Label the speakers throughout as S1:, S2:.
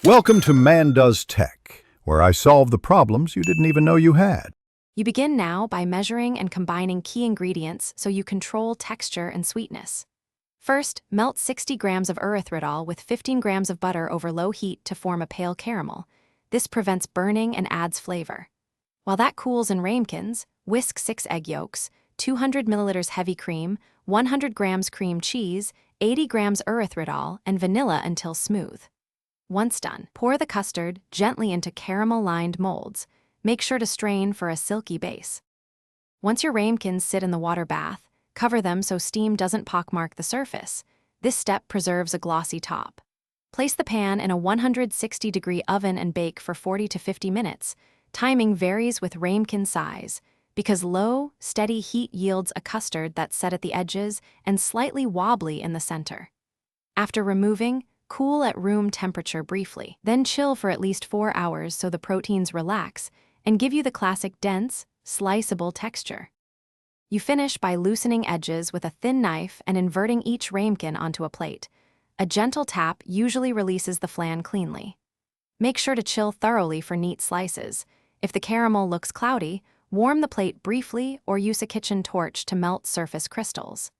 S1: Welcome to Man Does Tech, where I solve the problems you didn't even know you had.
S2: You begin now by measuring and combining key ingredients so you control texture and sweetness. First, melt 60 grams of erythritol with 15 grams of butter over low heat to form a pale caramel. This prevents burning and adds flavor. While that cools in ramekins, whisk 6 egg yolks, 200 milliliters heavy cream, 100 grams cream cheese, 80 grams erythritol, and vanilla until smooth. Once done, pour the custard gently into caramel-lined molds. Make sure to strain for a silky base. Once your ramekins sit in the water bath, cover them so steam doesn't pockmark the surface. This step preserves a glossy top. Place the pan in a 160-degree oven and bake for 40 to 50 minutes. Timing varies with ramekin size, because low, steady heat yields a custard that's set at the edges and slightly wobbly in the center. After removing, cool at room temperature briefly, then chill for at least 4 hours so the proteins relax and give you the classic dense, sliceable texture. You finish by loosening edges with a thin knife and inverting each ramekin onto a plate. A gentle tap usually releases the flan cleanly. Make sure to chill thoroughly for neat slices. If the caramel looks cloudy, warm the plate briefly or use a kitchen torch to melt surface crystals.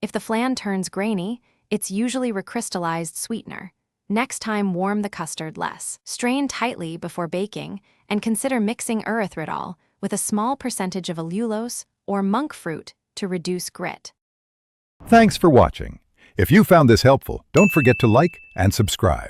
S2: If the flan turns grainy, it's usually recrystallized sweetener. Next time, warm the custard less. Strain tightly before baking, and consider mixing erythritol with a small percentage of allulose or monk fruit to reduce grit.
S1: Thanks for watching. If you found this helpful, don't forget to like and subscribe.